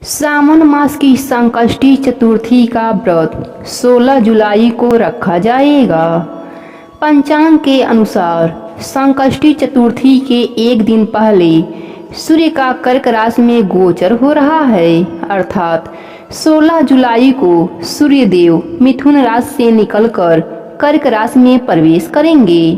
सावन मास की संकष्टी चतुर्थी का व्रत 16 जुलाई को रखा जाएगा। पंचांग के अनुसार संकष्टी चतुर्थी के एक दिन पहले सूर्य का कर्क राशि में गोचर हो रहा है, अर्थात 16 जुलाई को सूर्यदेव मिथुन राशि से निकलकर कर्क राशि में प्रवेश करेंगे।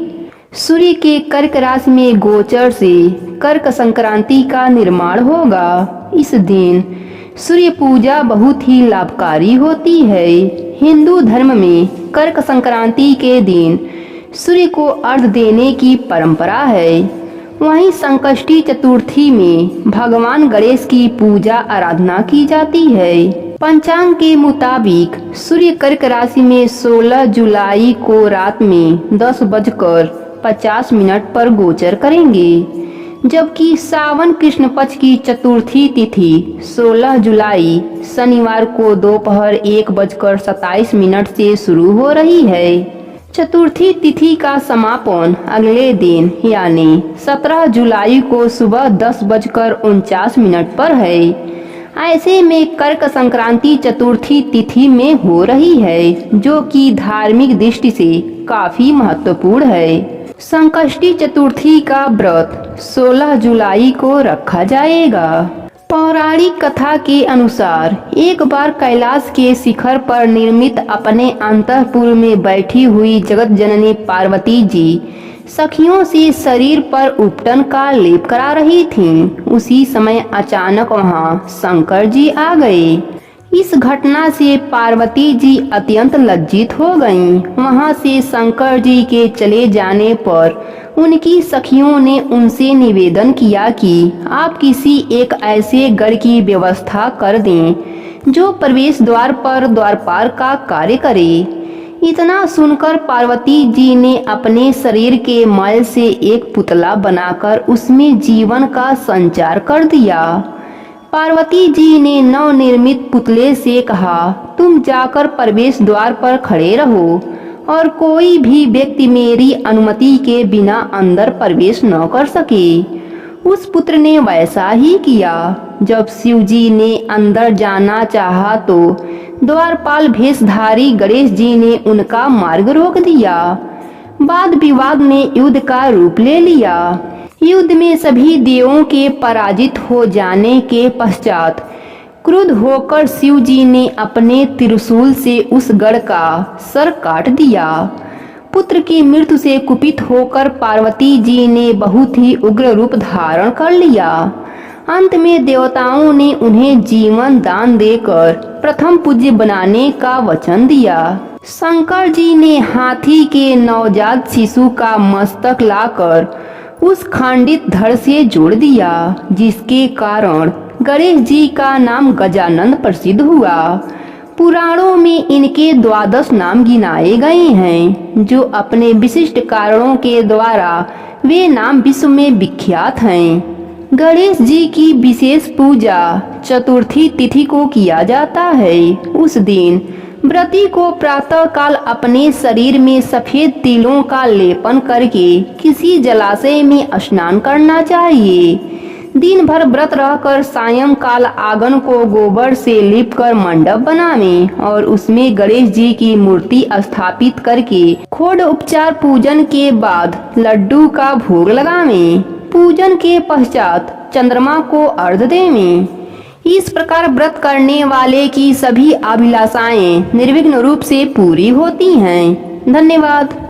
सूर्य के कर्क राशि में गोचर से कर्क संक्रांति का निर्माण होगा। इस दिन सूर्य पूजा बहुत ही लाभकारी होती है। हिंदू धर्म में कर्क संक्रांति के दिन सूर्य को अर्घ्य देने की परंपरा है। वहीं संकष्टी चतुर्थी में भगवान गणेश की पूजा आराधना की जाती है। पंचांग के मुताबिक सूर्य कर्क राशि में 16 जुलाई को रात में 10:50 पर गोचर करेंगे, जबकि सावन कृष्ण पक्ष की चतुर्थी तिथि 16 जुलाई शनिवार को दोपहर 1:27 से शुरू हो रही है। चतुर्थी तिथि का समापन अगले दिन यानी 17 जुलाई को सुबह 10:49 पर है। ऐसे में कर्क संक्रांति चतुर्थी तिथि में हो रही है, जो कि धार्मिक दृष्टि से काफी महत्वपूर्ण है। संकष्टी चतुर्थी का व्रत 16 जुलाई को रखा जाएगा। पौराणिक कथा के अनुसार एक बार कैलाश के शिखर पर निर्मित अपने अंतःपुर में बैठी हुई जगत जननी पार्वती जी सखियों से शरीर पर उपटन का लेप करा रही थीं। उसी समय अचानक वहां शंकर जी आ गए। इस घटना से पार्वती जी अत्यंत लज्जित हो गईं। वहां से शंकर जी के चले जाने पर उनकी सखियों ने उनसे निवेदन किया कि आप किसी एक ऐसे गढ़ की व्यवस्था कर दें जो प्रवेश द्वार पर द्वारपाल का कार्य करे। इतना सुनकर पार्वती जी ने अपने शरीर के मैल से एक पुतला बनाकर उसमें जीवन का संचार कर दिया। पार्वती जी ने नवनिर्मित पुतले से कहा, तुम जाकर प्रवेश द्वार पर खड़े रहो और कोई भी व्यक्ति मेरी अनुमति के बिना अंदर प्रवेश न कर सके। उस पुत्र ने वैसा ही किया। जब शिव जी ने अंदर जाना चाहा तो द्वारपाल भेषधारी गणेश जी ने उनका मार्ग रोक दिया। वाद विवाद ने युद्ध का रूप ले लिया। युद्ध में सभी देवों के पराजित हो जाने के पश्चात क्रुद्ध होकर शिव जी ने अपने त्रिशूल से उस गढ़ का सर काट दिया। पुत्र की मृत्यु से कुपित होकर पार्वती जी ने बहुत ही उग्र रूप धारण कर लिया। अंत में देवताओं ने उन्हें जीवन दान देकर प्रथम पूज्य बनाने का वचन दिया। शंकर जी ने हाथी के नवजात शिशु का मस्तक लाकर उस खंडित धड़ से जोड़ दिया, जिसके कारण गणेश जी का नाम गजानन प्रसिद्ध हुआ। पुराणों में इनके 12 नाम गिनाए गए हैं, जो अपने विशिष्ट कारणों के द्वारा वे नाम विश्व में विख्यात हैं। गणेश जी की विशेष पूजा चतुर्थी तिथि को किया जाता है। उस दिन व्रती को प्रातः काल अपने शरीर में सफेद तिलों का लेपन करके किसी जलाशय में स्नान करना चाहिए। दिन भर व्रत रहकर सायंकाल आंगन को गोबर से लीपकर मंडप बनावें और उसमें गणेश जी की मूर्ति स्थापित करके खोड उपचार पूजन के बाद लड्डू का भोग लगावें। पूजन के पश्चात चंद्रमा को अर्घ्य देवें। इस प्रकार व्रत करने वाले की सभी अभिलाषाएं निर्विघ्न रूप से पूरी होती हैं। धन्यवाद।